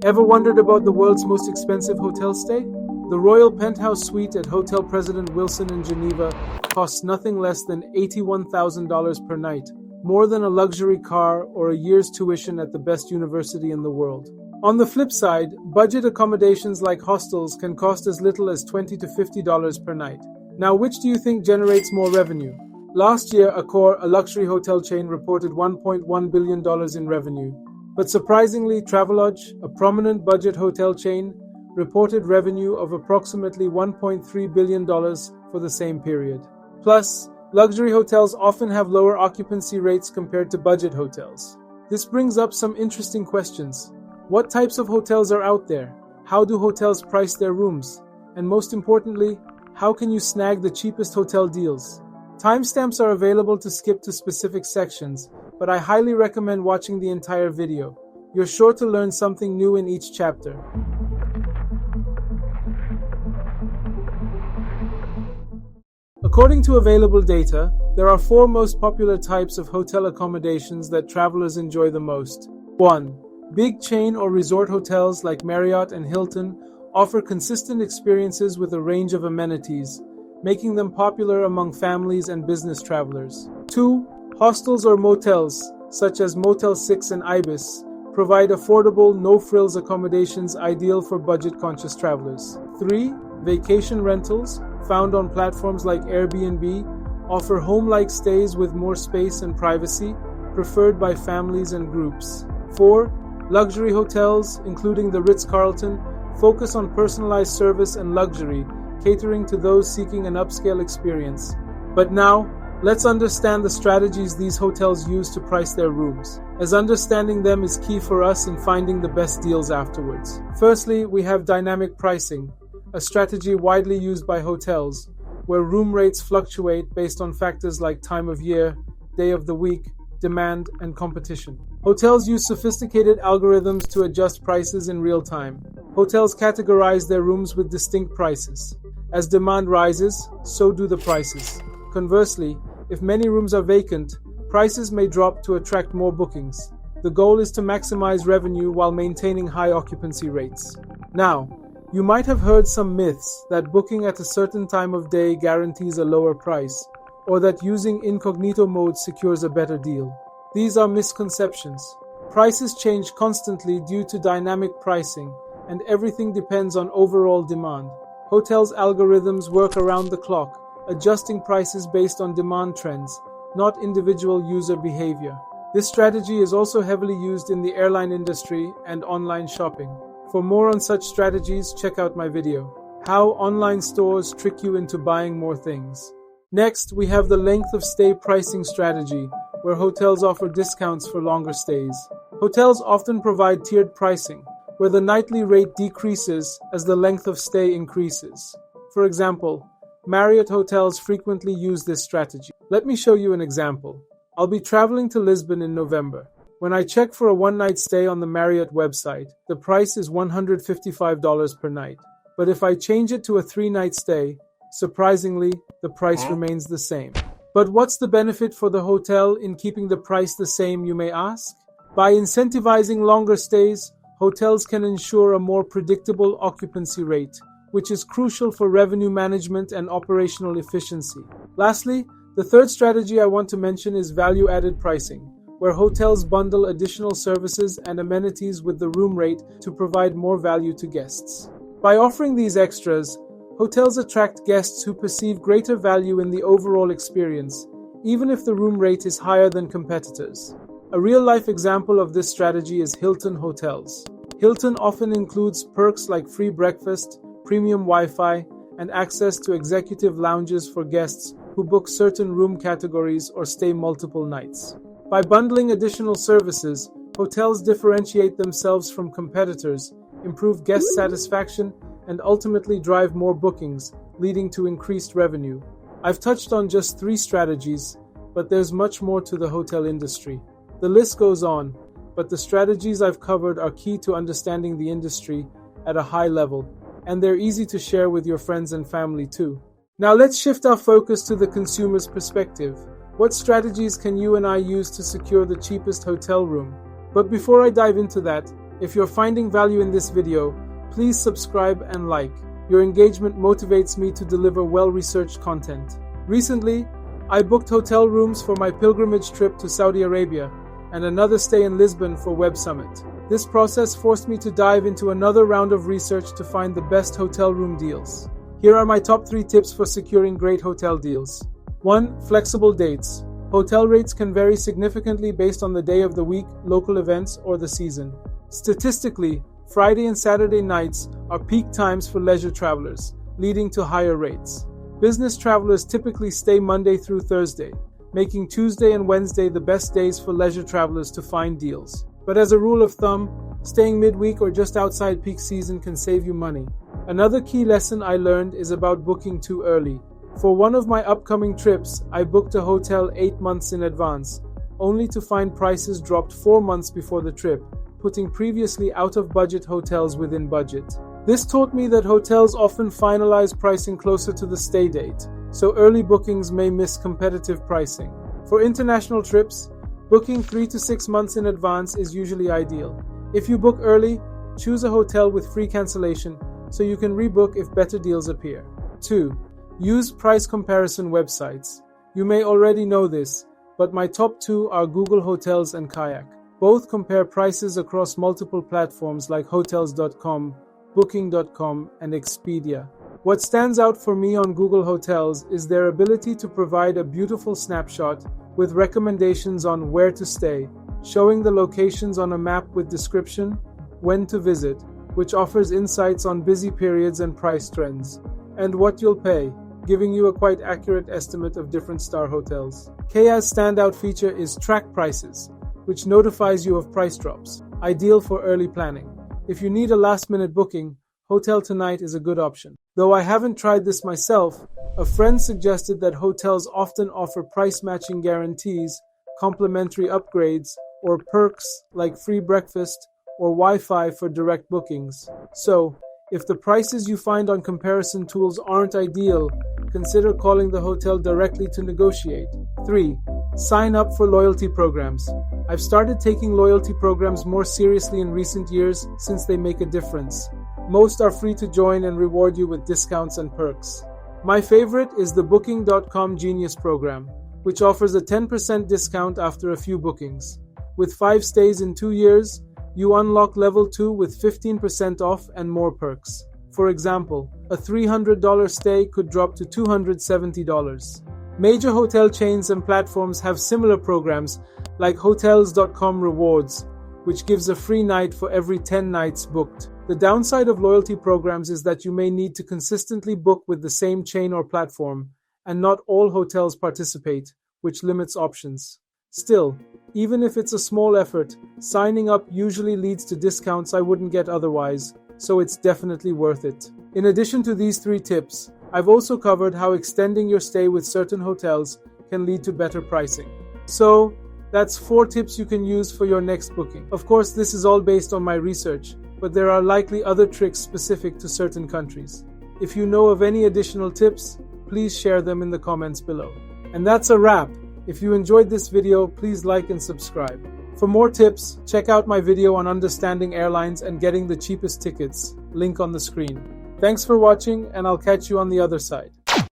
Ever wondered about the world's most expensive hotel stay? The Royal Penthouse Suite at Hotel President Wilson in Geneva costs nothing less than $81,000 per night, more than a luxury car or a year's tuition at the best university in the world. On the flip side, budget accommodations like hostels can cost as little as $20 to $50 per night. Now, which do you think generates more revenue? Last year, Accor, a luxury hotel chain, reported $1.1 billion in revenue. But surprisingly, Travelodge, a prominent budget hotel chain, reported revenue of approximately $1.3 billion for the same period. Plus, luxury hotels often have lower occupancy rates compared to budget hotels. This brings up some interesting questions. What types of hotels are out there? How do hotels price their rooms? And most importantly, how can you snag the cheapest hotel deals? Timestamps are available to skip to specific sections, but I highly recommend watching the entire video. You're sure to learn something new in each chapter. According to available data, there are 4 most popular types of hotel accommodations that travelers enjoy the most. 1. Big chain or resort hotels like Marriott and Hilton offer consistent experiences with a range of amenities, making them popular among families and business travelers. 2. Hostels or motels, such as Motel 6 and Ibis, provide affordable, no-frills accommodations ideal for budget-conscious travelers. 3. Vacation rentals, found on platforms like Airbnb, offer home-like stays with more space and privacy, preferred by families and groups. 4. Luxury hotels, including the Ritz-Carlton, focus on personalized service and luxury, catering to those seeking an upscale experience. But now, let's understand the strategies these hotels use to price their rooms, as understanding them is key for us in finding the best deals afterwards. Firstly, we have dynamic pricing, a strategy widely used by hotels, where room rates fluctuate based on factors like time of year, day of the week, demand, and competition. Hotels use sophisticated algorithms to adjust prices in real time. Hotels categorize their rooms with distinct prices. As demand rises, so do the prices. Conversely, if many rooms are vacant, prices may drop to attract more bookings. The goal is to maximize revenue while maintaining high occupancy rates. Now, you might have heard some myths that booking at a certain time of day guarantees a lower price, or that using incognito mode secures a better deal. These are misconceptions. Prices change constantly due to dynamic pricing, and everything depends on overall demand. Hotels' algorithms work around the clock, adjusting prices based on demand trends, not individual user behavior. This strategy is also heavily used in the airline industry and online shopping. For more on such strategies, check out my video, How Online Stores Trick You into Buying More Things. Next, we have the length of stay pricing strategy, where hotels offer discounts for longer stays. Hotels often provide tiered pricing, where the nightly rate decreases as the length of stay increases. For example, Marriott hotels frequently use this strategy. Let me show you an example. I'll be traveling to Lisbon in November. When I check for a one-night stay on the Marriott website, the price is $155 per night. But if I change it to a 3-night stay, surprisingly, the price remains the same. But what's the benefit for the hotel in keeping the price the same, you may ask? By incentivizing longer stays, hotels can ensure a more predictable occupancy rate, which is crucial for revenue management and operational efficiency. Lastly, the third strategy I want to mention is value-added pricing, where hotels bundle additional services and amenities with the room rate to provide more value to guests. By offering these extras, hotels attract guests who perceive greater value in the overall experience, even if the room rate is higher than competitors. A real-life example of this strategy is Hilton hotels. Hilton often includes perks like free breakfast, premium Wi-Fi, and access to executive lounges for guests who book certain room categories or stay multiple nights. By bundling additional services, hotels differentiate themselves from competitors, improve guest satisfaction, and ultimately drive more bookings, leading to increased revenue. I've touched on just 3 strategies, but there's much more to the hotel industry. The list goes on, but the strategies I've covered are key to understanding the industry at a high level, and they're easy to share with your friends and family too. Now let's shift our focus to the consumer's perspective. What strategies can you and I use to secure the cheapest hotel room? But before I dive into that, If you're finding value in this video, please subscribe and like. Your engagement motivates me to deliver well-researched content. Recently, I booked hotel rooms for my pilgrimage trip to Saudi Arabia and another stay in Lisbon for Web Summit. This process forced me to dive into another round of research to find the best hotel room deals. Here are my top 3 tips for securing great hotel deals. 1. Flexible dates. Hotel rates can vary significantly based on the day of the week, local events, or the season. Statistically, Friday and Saturday nights are peak times for leisure travelers, leading to higher rates. Business travelers typically stay Monday through Thursday, making Tuesday and Wednesday the best days for leisure travelers to find deals. But as a rule of thumb, staying midweek or just outside peak season can save you money. Another key lesson I learned is about booking too early. For one of my upcoming trips, I booked a hotel 8 months in advance, only to find prices dropped 4 months before the trip, putting previously out-of-budget hotels within budget. This taught me that hotels often finalize pricing closer to the stay date, so early bookings may miss competitive pricing. For international trips, booking 3 to 6 months in advance is usually ideal. If you book early, choose a hotel with free cancellation so you can rebook if better deals appear. 2. Use price comparison websites. You may already know this, but my top 2 are Google Hotels and Kayak. Both compare prices across multiple platforms like Hotels.com, Booking.com, and Expedia. What stands out for me on Google Hotels is their ability to provide a beautiful snapshot with recommendations on where to stay, showing the locations on a map with description, when to visit, which offers insights on busy periods and price trends, and what you'll pay, giving you a quite accurate estimate of different star hotels. Kayak's standout feature is Track Prices, which notifies you of price drops, ideal for early planning. If you need a last-minute booking, Hotel Tonight is a good option. Though I haven't tried this myself, a friend suggested that hotels often offer price-matching guarantees, complimentary upgrades, or perks like free breakfast or Wi-Fi for direct bookings. So, if the prices you find on comparison tools aren't ideal, consider calling the hotel directly to negotiate. 3. Sign up for loyalty programs. I've started taking loyalty programs more seriously in recent years since they make a difference. Most are free to join and reward you with discounts and perks. My favorite is the Booking.com Genius program, which offers a 10% discount after a few bookings. With 5 stays in 2 years, you unlock level 2 with 15% off and more perks. For example, a $300 stay could drop to $270. Major hotel chains and platforms have similar programs like Hotels.com Rewards, which gives a free night for every 10 nights booked. The downside of loyalty programs is that you may need to consistently book with the same chain or platform, and not all hotels participate, which limits options. Still, even if it's a small effort, signing up usually leads to discounts I wouldn't get otherwise, so it's definitely worth it. In addition to these 3 tips, I've also covered how extending your stay with certain hotels can lead to better pricing. So, that's 4 tips you can use for your next booking. Of course, this is all based on my research, but there are likely other tricks specific to certain countries. If you know of any additional tips, please share them in the comments below. And that's a wrap. If you enjoyed this video, please like and subscribe. For more tips, check out my video on understanding airlines and getting the cheapest tickets, link on the screen. Thanks for watching, and I'll catch you on the other side.